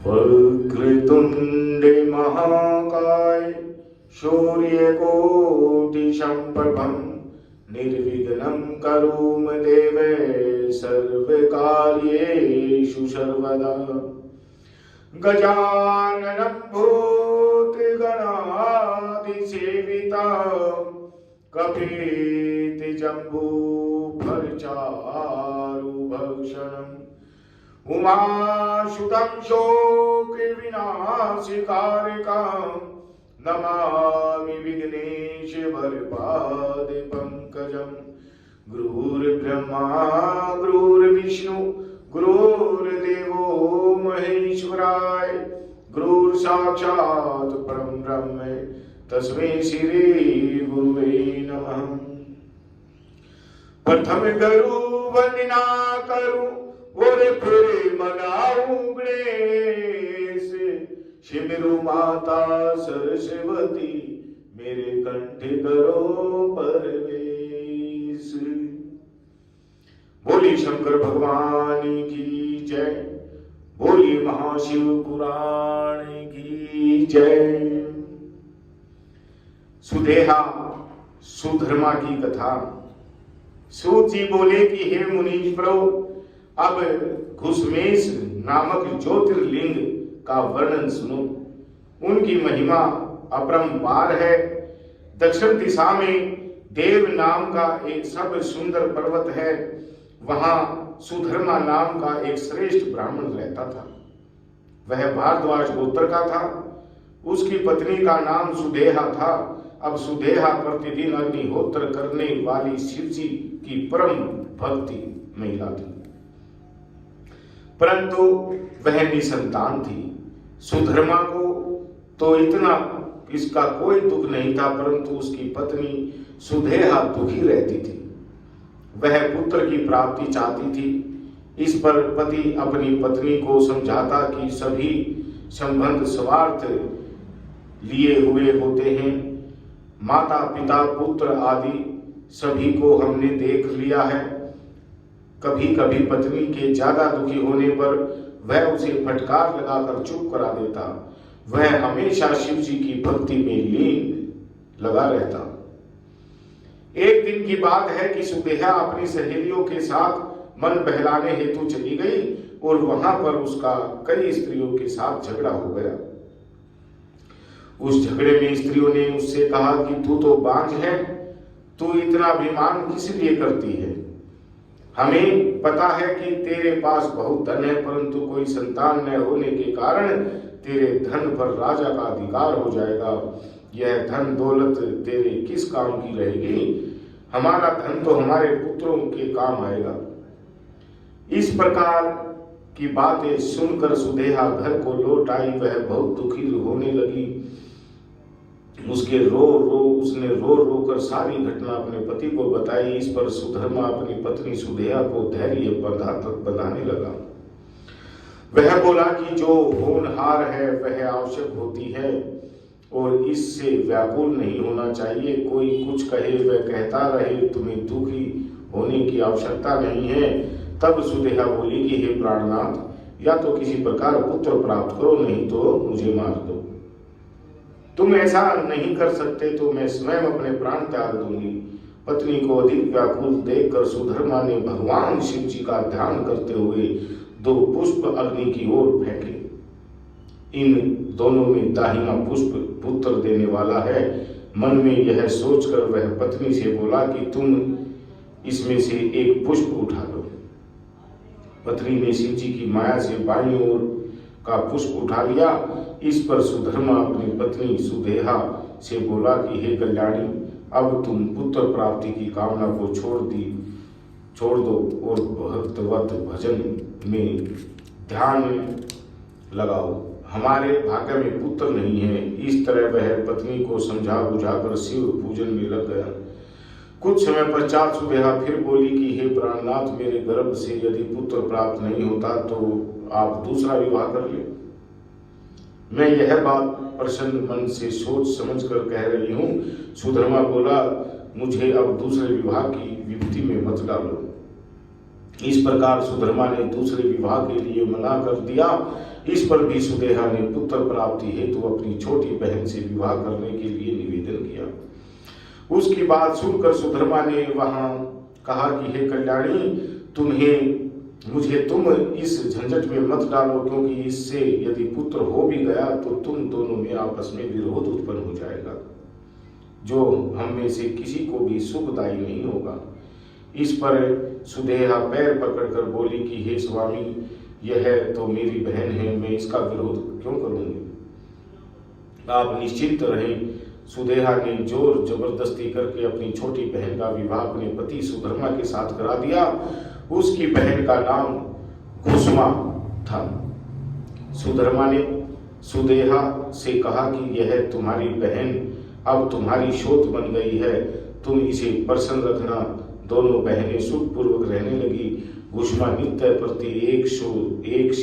वक्रतुण्डे महाकाय सूर्यकोटिसम्प्रभं निर्विघ्नं करोमि देवे सर्वकार्येषु सर्वदा। गजाननं भूतगणादिसेविता कपीतिजम्बूफलचारुभक्षणम् उमासुतं शोकविनाशकारिकां नमामि विघ्नेशवरपादपङ्कजं। गुरुर्ब्रह्मा गुरुर्विष्णु गुरुर्देवो महेश्वराय गुरुर्साक्षात् परं ब्रह्म तस्मै श्री गुरुवे नमः। प्रथम गुरु वंदना करूं और फिर मनाऊं गणेश। शिवरु माता सरस्वती मेरे कंठ करो परवेश। बोली शंकर भगवान की जय, बोली महाशिव पुराण की जय। सुदेहा सुधर्मा की कथा। सूत जी बोले कि हे मुनीश प्रभु, अब घुसमेश नामक ज्योतिर्लिंग का वर्णन सुनो। उनकी महिमा अपरंपार है। दक्षिण दिशा में देव नाम का एक सब सुंदर पर्वत है। वहां सुधर्मा नाम का एक श्रेष्ठ ब्राह्मण रहता था। वह भारद्वाज गोत्र का था। उसकी पत्नी का नाम सुदेहा था। अब सुदेहा प्रतिदिन अग्निहोत्र करने वाली शिवजी की परम भक्ति महिला थी, परंतु वह निसंतान थी। सुधर्मा को तो इतना इसका कोई दुख नहीं था, परंतु उसकी पत्नी सुदेहा दुखी रहती थी। वह पुत्र की प्राप्ति चाहती थी। इस पर पति अपनी पत्नी को समझाता कि सभी संबंध स्वार्थ लिए हुए होते हैं। माता पिता पुत्र आदि सभी को हमने देख लिया है। कभी कभी पत्नी के ज्यादा दुखी होने पर वह उसे फटकार लगाकर चुप करा देता। वह हमेशा शिव जी की भक्ति में लीन लगा रहता। एक दिन की बात है कि सुदेहा अपनी सहेलियों के साथ मन बहलाने हेतु चली गई और वहां पर उसका कई स्त्रियों के साथ झगड़ा हो गया। उस झगड़े में स्त्रियों ने उससे कहा कि तू तो बांझ है, तू इतना अभिमान किस लिए करती है? हमें पता है कि तेरे पास बहुत धन है, परंतु कोई संतान न होने के कारण तेरे धन पर राजा का अधिकार हो जाएगा। यह धन दौलत तेरे किस काम की रहेगी? हमारा धन तो हमारे पुत्रों के काम आएगा। इस प्रकार की बातें सुनकर सुदेहा घर को लौट आई। वह बहुत दुखी होने लगी। उसने रो रो कर सारी घटना अपने पति को बताई। इस पर सुधर्मा अपनी पत्नी सुदेहा को धैर्य बंधाने लगा। वह बोला कि जो होनहार है वह आवश्यक होती है और इससे व्याकुल नहीं होना चाहिए। कोई कुछ कहे वह कहता रहे, तुम्हें दुखी होने की आवश्यकता नहीं है। तब सुदेहा बोली कि हे प्राणनाथ, या तो किसी प्रकार पुत्र प्राप्त करो, नहीं तो मुझे मार दो। तुम ऐसा नहीं कर सकते तो मैं स्वयं अपने प्राण त्याग दूंगी। पत्नी को अधिक व्याकुल देखकर सुधर्मा ने भगवान शिव जी का ध्यान करते हुए 2 पुष्प अग्नि की ओर फेंके। इन दोनों में दाहिना पुष्प पुत्र देने वाला है। मन में यह सोचकर वह पत्नी से बोला कि तुम इसमें से एक पुष्प उठा लो। पत्नी ने शिव जी की माया से बाईं ओर का पुष्प उठा लिया। इस पर सुधर्मा अपनी पत्नी सुदेहा से बोला कि हे कल्याणी, अब तुम पुत्र प्राप्ति की कामना को छोड़ दो और भक्तवत भजन में ध्यान लगाओ। हमारे भाग्य में पुत्र नहीं है। इस तरह वह पत्नी को समझा बुझाकर शिव पूजन में लग गया। कुछ समय पश्चात सुदेहा फिर बोली कि हे प्राणनाथ, मेरे गर्भ से यदि पुत्र प्राप्त नहीं होता तो आप दूसरा विवाह कर ले। मैं यह बात प्रसन्न मन से सोच समझ कर कह रही हूँ। सुधर्मा बोला, मुझे अब दूसरे विवाह की विपत्ति में मत डालो। इस प्रकार सुधर्मा ने दूसरे विवाह के लिए मना कर दिया। इस पर भी सुदेहा ने पुत्र प्राप्ति हेतु अपनी छोटी बहन से विवाह करने के लिए निवेदन किया। उसकी बात सुनकर सुधर्मा ने वहां कहा कि हे कल्याणी, तुम इस झंझट में मत डालो, क्योंकि इससे यदि पुत्र हो भी गया तो तुम दोनों में आपस में विरोध उत्पन्न हो जाएगा, जो हम में से किसी को भी सुखदायी नहीं होगा। इस पर सुदेहा पैर पकड़कर बोली कि हे स्वामी, यह तो मेरी बहन है, मैं इसका विरोध क्यों करूंगी? आप निश्चिंत रहें। सुदेहा ने जोर जबरदस्ती करके अपनी छोटी बहन का विवाह अपने पति सुधर्मा के साथ करा दिया। उसकी बहन का नाम कुसुमा था। सुधर्मा ने सुदेहा से कहा कि यह तुम्हारी बहन अब तुम्हारी शोध बन गई है, तुम इसे प्रसन्न रखना। दोनों बहनें सुखपूर्वक रहने लगी। कुसुमा नित्य प्रति 101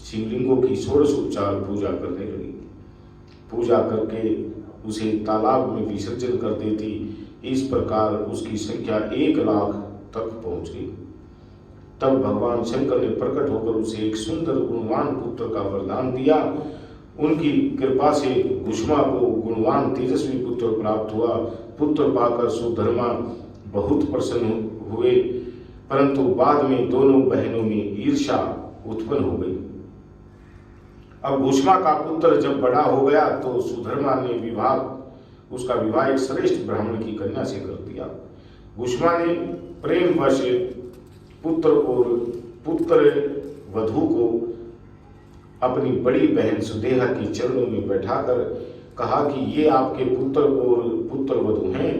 शिवलिंगों की षोडशोपचार पूजा करने लगी। पूजा करके उसे तालाब में विसर्जन कर देती। इस प्रकार उसकी संख्या 1 लाख तक पहुंच गई। तब भगवान शंकर ने प्रकट होकर उसे एक सुंदर गुणवान पुत्र का वरदान दिया। उनकी कृपा से कुसुमा को गुणवान तेजस्वी पुत्र प्राप्त हुआ। पुत्र पाकर सुधर्मा बहुत प्रसन्न हुए, परंतु बाद में दोनों बहनों में ईर्ष्या उत्पन्न हो गई। अब कुसुमा का पुत्र जब बड़ा हो गया तो सुधर्मा ने उसका विवाह एक श्रेष्ठ ब्राह्मण की कन्या से कर दिया। कुसुमा ने प्रेमवश पुत्र वधू को अपनी बड़ी बहन सुदेहा के चरणों में बैठाकर कहा कि ये आपके पुत्र और पुत्र वधू हैं।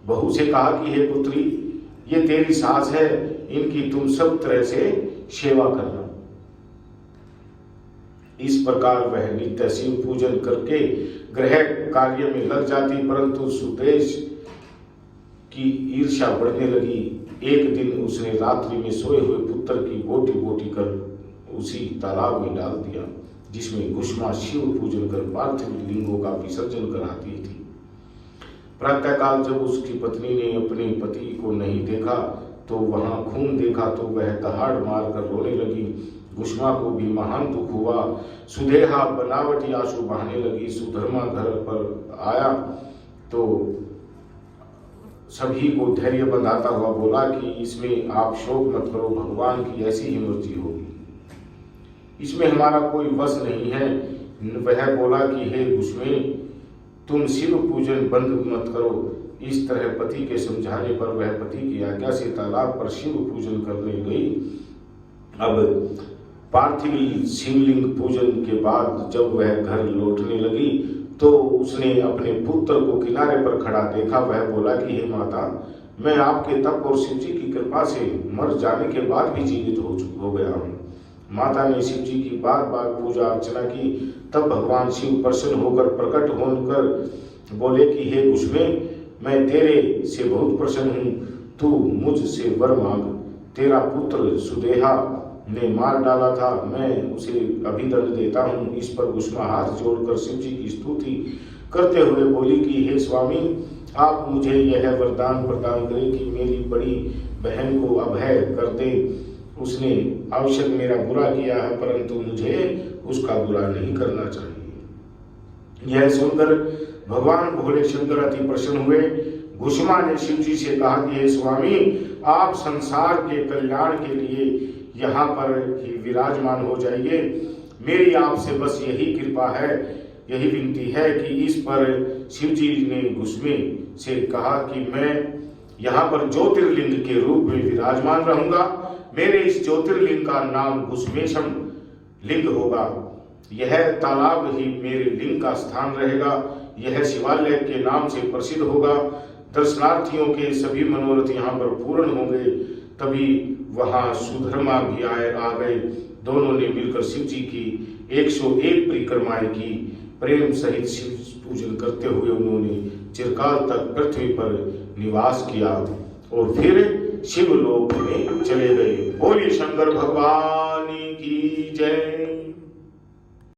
बहू से कहा कि हे पुत्री, ये तेरी सास है, इनकी तुम सब तरह से सेवा करना। इस प्रकार वह नित्य शिव पूजन करके गृह कार्य में लग जाती, परंतु सुदेश की ईर्ष्या बढ़ने लगी। एक दिन उसने रात्रि में सोए हुए पुत्र की बोटी बोटी कर उसी तालाब में डाल दिया, जिसमें कुसुमा शिव पूजन कर पार्थिव लिंगों का विसर्जन कराती थी। प्रातःकाल जब उसकी पत्नी ने अपने पति को नहीं देखा तो वहां खून देखा तो वह दहाड़ मारकर रोने लगी। कुसुमा को भी महान दुख हुआ। सुदेहा बनावटी आंसू बहाने लगी। सुधर्मा घर पर आया तो सभी को धैर्य बंधाता हुआ बोला कि इसमें आप शोक मत करो, भगवान की ऐसी ही मर्जी होगी, इसमें हमारा कोई वश नहीं है। वह बोला कि हे कुसुमे, तुम शिव पूजन बंद मत करो। इस तरह पति के समझाने पर वह पति की आज्ञा से तालाब पर शिव पूजन करने गई। अब पार्थिव शिवलिंग पूजन के बाद जब वह घर लौटने लगी तो उसने अपने पुत्र को किनारे पर खड़ा देखा। वह बोला कि हे माता, मैं आपके तप और शिव जी की कृपा से मर जाने के बाद भी जीवित हो गया हूँ। माता ने शिव जी की बार बार पूजा अर्चना की। तब भगवान शिव प्रसन्न होकर प्रकट होकर बोले कि हे कुसुमे, मैं तेरे से बहुत प्रसन्न हूँ, तू मुझसे वर मांग। तेरा पुत्र सुदेहा ने मार डाला था, मैं उसे अभिदंड देता हूँ। इस पर कुसुमा हाथ जोड़कर शिव जी की स्तुति करते हुए बोली कि हे स्वामी, आप मुझे यह वरदान प्रदान करें कि मेरी बड़ी बहन को अभय कर दे। उसने आवश्यक मेरा बुरा किया है, परंतु मुझे उसका बुरा नहीं करना चाहिए। यह सुनकर भगवान भोले शंकर अति प्रसन्न हुए। कुसुमा ने शिव जी से कहा कि हे स्वामी, आप संसार के कल्याण के लिए यहाँ पर ही विराजमान हो जाइए। मेरी आपसे बस यही कृपा है, यही विनती है कि इस पर शिव जी ने कुसुमे से कहा कि मैं यहाँ पर ज्योतिर्लिंग के रूप में विराजमान रहूंगा। मेरे इस ज्योतिर्लिंग का नाम कुसुमेशम लिंग होगा। यह तालाब ही मेरे लिंग का स्थान रहेगा। यह शिवालय के नाम से प्रसिद्ध होगा। दर्शनार्थियों के सभी मनोरथ यहाँ पर पूर्ण होंगे। तभी वहां सुधर्मा भी आ गए। दोनों ने मिलकर शिव जी की 101 परिक्रमाएं की। प्रेम सहित शिव पूजन करते हुए उन्होंने चिरकाल तक पृथ्वी पर निवास किया और फिर शिवलोक में चले गए। बोलिए शंकर भगवान की जय।